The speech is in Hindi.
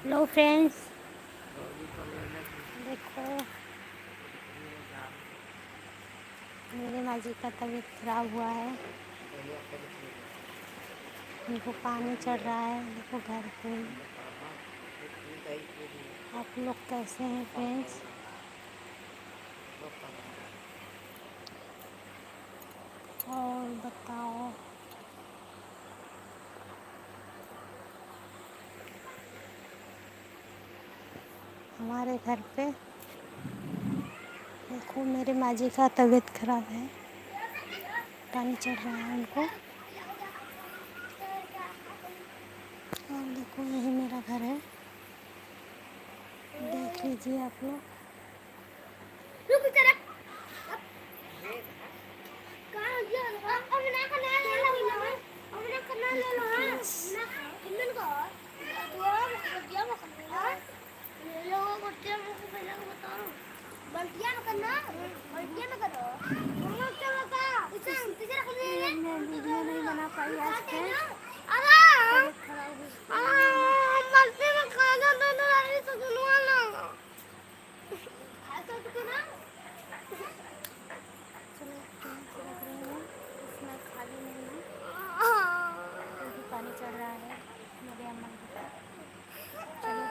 हेलो फ्रेंड्स, देखो मेरे माँ जी का तबीयत खराब हुआ है। उनको पानी चढ़ रहा है। देखो घर पे आप लोग कैसे हैं फ्रेंड्स? और बताओ। हमारे घर पे देखो मेरे माँ जी का तबीयत खराब है, पानी चढ़ रहा है उनको। और देखो यही मेरा घर है, देख लीजिए आप लोग। मैं वीडियो नहीं बना पाई आज के, तबीयत खराब चलो कैसे रख रहे हैं, इसमें खाली नहीं है क्योंकि पानी चढ़ रहा है मेरे अम्मा के ऊपर। चलो